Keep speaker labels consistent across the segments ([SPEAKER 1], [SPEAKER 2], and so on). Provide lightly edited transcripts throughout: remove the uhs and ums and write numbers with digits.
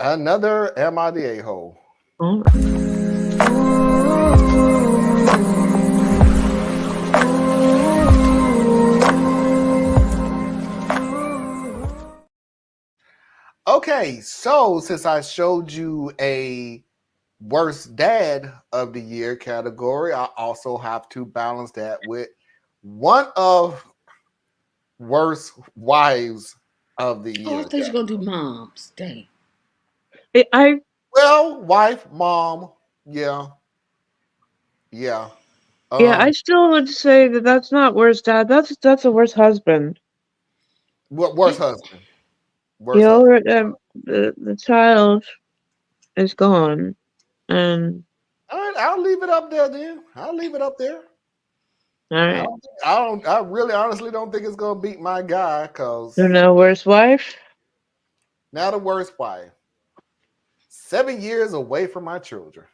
[SPEAKER 1] Another am I the a-hole?
[SPEAKER 2] Oh,
[SPEAKER 1] Okay, so since I showed you a worst dad of the year category, I also have to balance that with one of worst wives of the
[SPEAKER 3] Oh, I
[SPEAKER 1] year
[SPEAKER 3] thought you were
[SPEAKER 1] category.
[SPEAKER 3] gonna do moms. Dang.
[SPEAKER 2] I
[SPEAKER 1] Well, wife, mom, yeah, yeah.
[SPEAKER 2] yeah, I
[SPEAKER 1] Um,
[SPEAKER 2] still would say that that's not worst dad. That's a worse husband.
[SPEAKER 1] what worst husband?
[SPEAKER 2] You
[SPEAKER 1] Worst
[SPEAKER 2] know,
[SPEAKER 1] husband.
[SPEAKER 2] the child is gone, and
[SPEAKER 1] All right, I'll leave it up there then. I'll leave it up there.
[SPEAKER 2] all
[SPEAKER 1] I
[SPEAKER 2] right.
[SPEAKER 1] don't, I really honestly don't think it's gonna beat my guy
[SPEAKER 2] So
[SPEAKER 1] because
[SPEAKER 2] now worst wife.
[SPEAKER 1] now the worst wife. 7 years away from my children.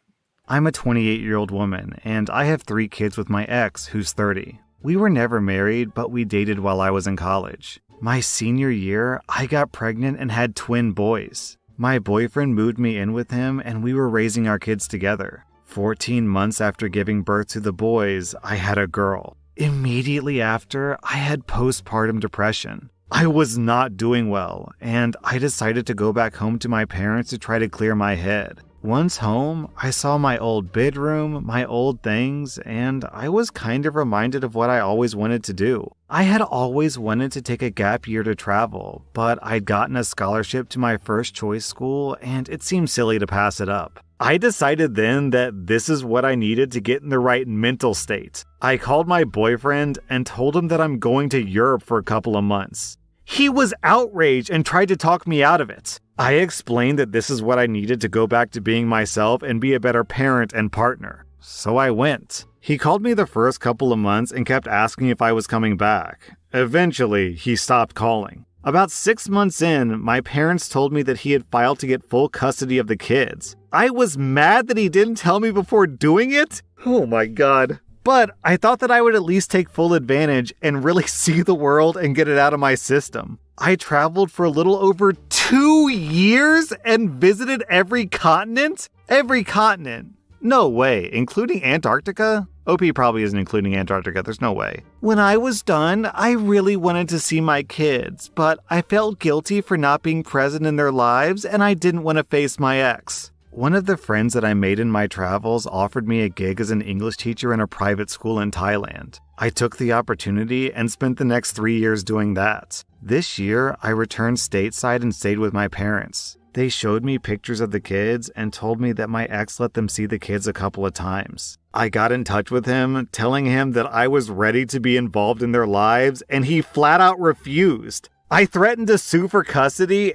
[SPEAKER 4] I'm a 28-year-old woman, and I have 3 kids with my ex, who's 30. We were never married, but we dated while I was in college. My senior year, I got pregnant and had twin boys. My boyfriend moved me in with him, and we were raising our kids together. 14 months after giving birth to the boys, I had a girl. Immediately after, I had postpartum depression. I was not doing well, and I decided to go back home to my parents to try to clear my head. Once home, I saw my old bedroom, my old things, and I was kind of reminded of what I always wanted to do. I had always wanted to take a gap year to travel, but I'd gotten a scholarship to my first choice school, and it seemed silly to pass it up. I decided then that this is what I needed to get in the right mental state. I called my boyfriend and told him that I'm going to Europe for a couple of months. He was outraged and tried to talk me out of it. I explained that this is what I needed to go back to being myself and be a better parent and partner. So I went. He called me the first couple of months and kept asking if I was coming back. Eventually, he stopped calling. About 6 months in, my parents told me that he had filed to get full custody of the kids. I was mad that he didn't tell me before doing it. Oh my god. But I thought that I would at least take full advantage and really see the world and get it out of my system. I traveled for a little over 2 years and visited every continent? Every continent. No way, including Antarctica? OP probably isn't including Antarctica, there's no way. When I was done, I really wanted to see my kids, but I felt guilty for not being present in their lives and I didn't want to face my ex. One of the friends that I made in my travels offered me a gig as an English teacher in a private school in Thailand. I took the opportunity and spent the next 3 years doing that. This year, I returned stateside and stayed with my parents. They showed me pictures of the kids and told me that my ex let them see the kids a couple of times. I got in touch with him, telling him that I was ready to be involved in their lives, and he flat out refused. I threatened to sue for custody,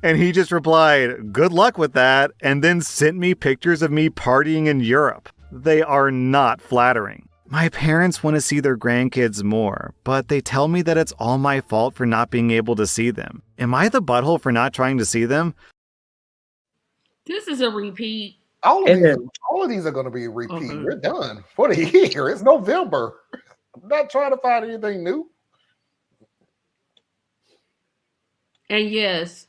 [SPEAKER 4] and he just replied, "Good luck with that," and then sent me pictures of me partying in Europe. They are not flattering. My parents want to see their grandkids more, but they tell me that it's all my fault for not being able to see them. Am I the butthole for not trying to see them?
[SPEAKER 3] This is a repeat.
[SPEAKER 1] All of
[SPEAKER 2] It
[SPEAKER 1] these,
[SPEAKER 2] is.
[SPEAKER 1] all of these are going to be a repeat.
[SPEAKER 3] Okay.
[SPEAKER 1] We're done for the year. It's November. I'm not trying to find anything new.
[SPEAKER 3] And yes,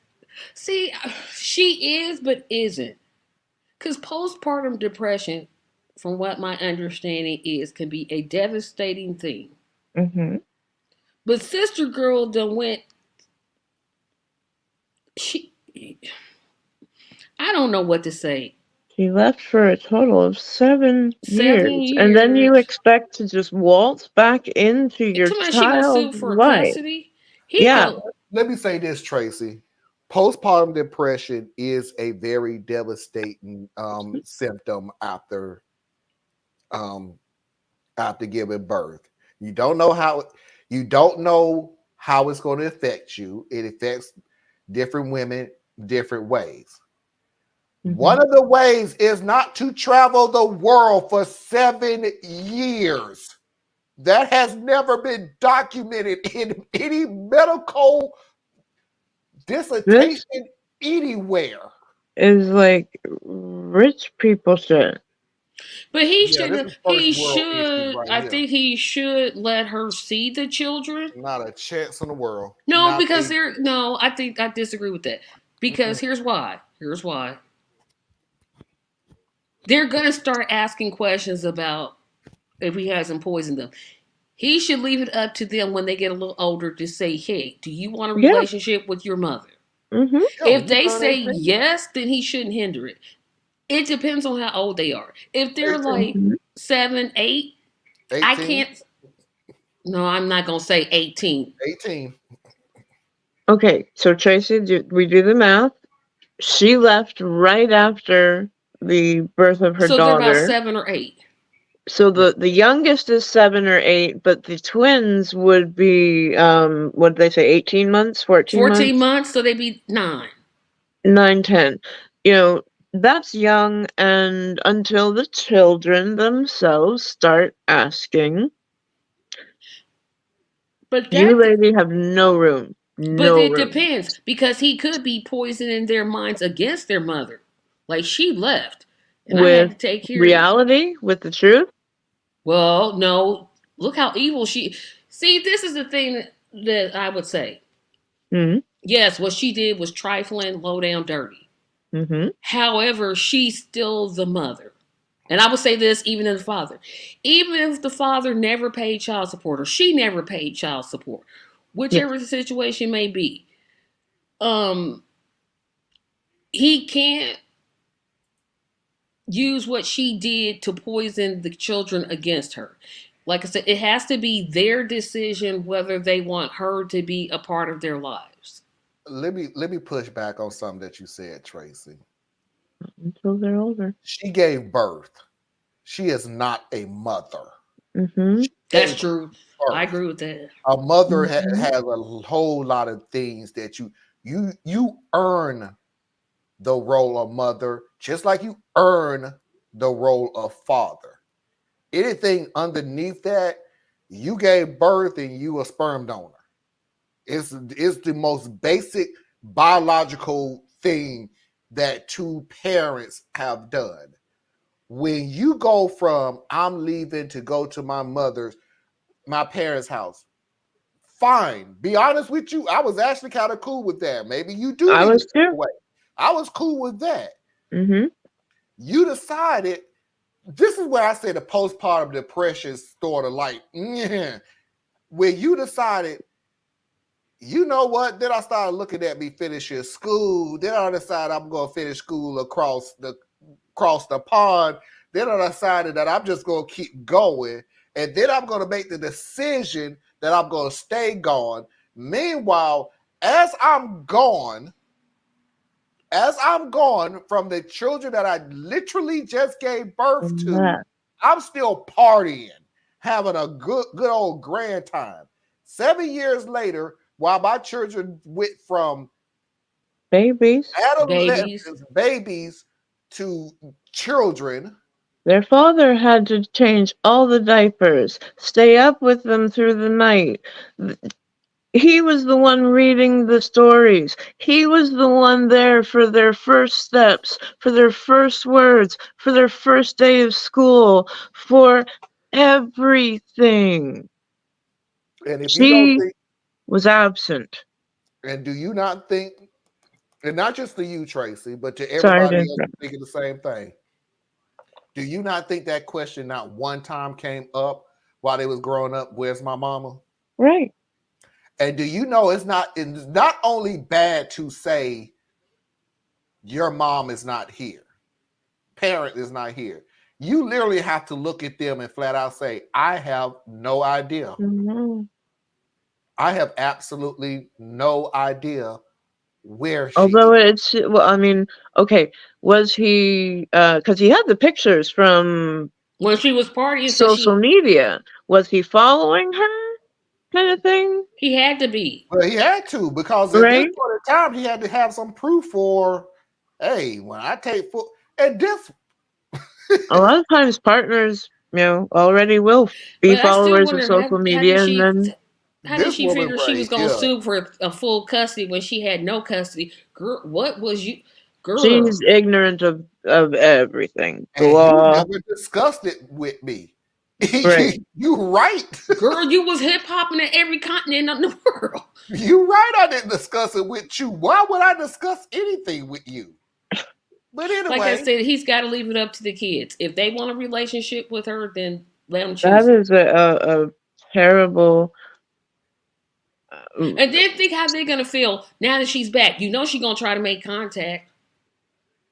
[SPEAKER 3] see, she is, but isn't. Because postpartum depression, from what my understanding is, can be a devastating thing.
[SPEAKER 2] Mm-hmm.
[SPEAKER 3] But Sister Girl done went. She, I don't know what to say.
[SPEAKER 2] She left for a total of 7
[SPEAKER 3] 7
[SPEAKER 2] years, and then you
[SPEAKER 3] years.
[SPEAKER 2] expect to just waltz back into your
[SPEAKER 3] Too much she gonna sue
[SPEAKER 2] child's
[SPEAKER 3] for
[SPEAKER 2] life.
[SPEAKER 3] custody. He
[SPEAKER 2] Yeah.
[SPEAKER 3] gonna,
[SPEAKER 1] Let me say this, Tracy. Postpartum depression is a very devastating symptom um, after giving birth. You don't know how it's going to affect you. It affects different women different ways.
[SPEAKER 2] Mm-hmm.
[SPEAKER 1] One of the ways is not to travel the world for 7 years. That has never been documented in any medical dissertation anywhere.
[SPEAKER 2] Is like rich people shit.
[SPEAKER 3] but he
[SPEAKER 1] Yeah, this
[SPEAKER 3] should.
[SPEAKER 1] is
[SPEAKER 3] He
[SPEAKER 1] first world issues
[SPEAKER 3] should.
[SPEAKER 1] right
[SPEAKER 3] I
[SPEAKER 1] here.
[SPEAKER 3] think he should let her see the children.
[SPEAKER 1] Not a chance in the world.
[SPEAKER 3] No,
[SPEAKER 1] Not
[SPEAKER 3] because
[SPEAKER 1] a,
[SPEAKER 3] they're no. I think I disagree with that. Because here's why. Here's why. They're gonna start asking questions about if he hasn't poisoned them. He should leave it up to them when they get a little older to say, "Hey, do you want a
[SPEAKER 2] Yeah.
[SPEAKER 3] relationship with your mother?"
[SPEAKER 2] Mm-hmm.
[SPEAKER 1] Yo,
[SPEAKER 3] If
[SPEAKER 1] you
[SPEAKER 3] they
[SPEAKER 1] turn
[SPEAKER 3] say
[SPEAKER 1] 18.
[SPEAKER 3] yes, then he shouldn't hinder it. It depends on how old they are. If they're
[SPEAKER 1] 18.
[SPEAKER 3] like 7, 8, I
[SPEAKER 1] 18.
[SPEAKER 3] can't. No, I'm not gonna say 18.
[SPEAKER 1] 18.
[SPEAKER 2] Okay, so Tracy, we do the math. She left right after the birth of her
[SPEAKER 3] So they're about
[SPEAKER 2] daughter.
[SPEAKER 3] 7 or 8.
[SPEAKER 2] So the youngest is 7 or 8, but the twins would be what did they say, 18 months, 14
[SPEAKER 3] 14
[SPEAKER 2] months,
[SPEAKER 3] months, so they'd be 9.
[SPEAKER 2] 9, 10. You know, that's young, and until the children themselves start asking,
[SPEAKER 3] But
[SPEAKER 2] you
[SPEAKER 3] that,
[SPEAKER 2] lady have no room.
[SPEAKER 3] but
[SPEAKER 2] No
[SPEAKER 3] it
[SPEAKER 2] room.
[SPEAKER 3] depends because he could be poisoning their minds against their mother. Like she left, and I had
[SPEAKER 2] With
[SPEAKER 3] to take care of.
[SPEAKER 2] reality, with the truth.
[SPEAKER 3] Well, no, look how evil she. See, this is the thing that I would say.
[SPEAKER 2] Mm-hmm.
[SPEAKER 3] Yes, what she did was trifling, low down, dirty.
[SPEAKER 2] Mm-hmm.
[SPEAKER 3] However, she's still the mother. And I would say this even in the father. Even if the father never paid child support or she never paid child support, whichever the situation may be, he can't use what she did to poison the children against her. Like I said, it has to be their decision whether they want her to be a part of their lives.
[SPEAKER 1] Let me push back on something that you said, Tracy.
[SPEAKER 2] Until they're older.
[SPEAKER 1] She gave birth. She is not a mother.
[SPEAKER 2] Mm-hmm.
[SPEAKER 3] That's
[SPEAKER 1] Gave
[SPEAKER 3] true.
[SPEAKER 1] birth.
[SPEAKER 3] I agree with that.
[SPEAKER 1] A mother
[SPEAKER 2] Mhm.
[SPEAKER 1] has a whole lot of things that you earn the role of mother, just like you earn the role of father. Anything underneath that, you gave birth and you a sperm donor. It's the most basic biological thing that two parents have done. When you go from I'm leaving to go to my parents' house, fine. Be honest with you, I was actually kind of cool with that. Maybe you do
[SPEAKER 2] I
[SPEAKER 1] need to
[SPEAKER 2] was
[SPEAKER 1] step
[SPEAKER 2] too.
[SPEAKER 1] away. I was cool with that.
[SPEAKER 2] Mm-hmm.
[SPEAKER 1] You decided. This is where I say the postpartum depression sort of like, where you decided, you know what? Then I started looking at me finishing school. Then I decided I'm going to finish school across the pond. Then I decided that I'm just going to keep going. And then I'm going to make the decision that I'm going to stay gone. Meanwhile, as I'm gone from the children that I literally just gave birth to,
[SPEAKER 2] Yeah.
[SPEAKER 1] I'm still partying, having a good old grand time. 7 years later, while my children went from
[SPEAKER 2] Babies.
[SPEAKER 1] babies to children.
[SPEAKER 2] Their father had to change all the diapers, stay up with them through the night. He was the one reading the stories. He was the one there for their first steps, for their first words, for their first day of school, for everything.
[SPEAKER 1] And if you don't
[SPEAKER 2] She
[SPEAKER 1] think,
[SPEAKER 2] was absent.
[SPEAKER 1] and do you not think, and not just to you, Tracy, but to
[SPEAKER 2] Sorry
[SPEAKER 1] everybody
[SPEAKER 2] to
[SPEAKER 1] else
[SPEAKER 2] interrupt.
[SPEAKER 1] thinking the same thing, do you not think that question not one time came up while they was growing up? Where's my mama?
[SPEAKER 2] Right.
[SPEAKER 1] And do you know it's not only bad to say your mom is not here, parent is not here. You literally have to look at them and flat out say, I have no idea.
[SPEAKER 2] Mm-hmm.
[SPEAKER 1] I have absolutely no idea where she
[SPEAKER 2] Although
[SPEAKER 1] is.
[SPEAKER 2] I mean, okay, was he, because he had the pictures from
[SPEAKER 3] When she was partying, so
[SPEAKER 2] social media, was he following her kind of thing?
[SPEAKER 3] he had to be.
[SPEAKER 1] Well, he had to, because at this
[SPEAKER 2] Right?
[SPEAKER 1] point in time, he had to have some proof for, hey, when I take full, and this,
[SPEAKER 2] A lot of times partners, already will be
[SPEAKER 3] But I still
[SPEAKER 2] followers of
[SPEAKER 3] wonder
[SPEAKER 2] social media, and then
[SPEAKER 3] how did
[SPEAKER 1] this
[SPEAKER 3] she
[SPEAKER 1] woman
[SPEAKER 3] figure she
[SPEAKER 1] right
[SPEAKER 3] was gonna
[SPEAKER 1] here,
[SPEAKER 3] sue for a full custody when she had no custody? Girl, what was you, girl?
[SPEAKER 2] she's ignorant of everything. The
[SPEAKER 1] and you
[SPEAKER 2] law,
[SPEAKER 1] never discussed it with me.
[SPEAKER 2] right?
[SPEAKER 1] You right.
[SPEAKER 3] Girl, you was hip hopping in every continent of the world.
[SPEAKER 1] You right. I didn't discuss it with you. Why would I discuss anything with you? But
[SPEAKER 3] Like I
[SPEAKER 1] anyway,
[SPEAKER 3] said, he's got to leave it up to the kids. If they want a relationship with her, then let them choose
[SPEAKER 2] That
[SPEAKER 3] it.
[SPEAKER 2] is a terrible.
[SPEAKER 3] And then think how they're gonna feel now that she's back. You know she's gonna try to make contact.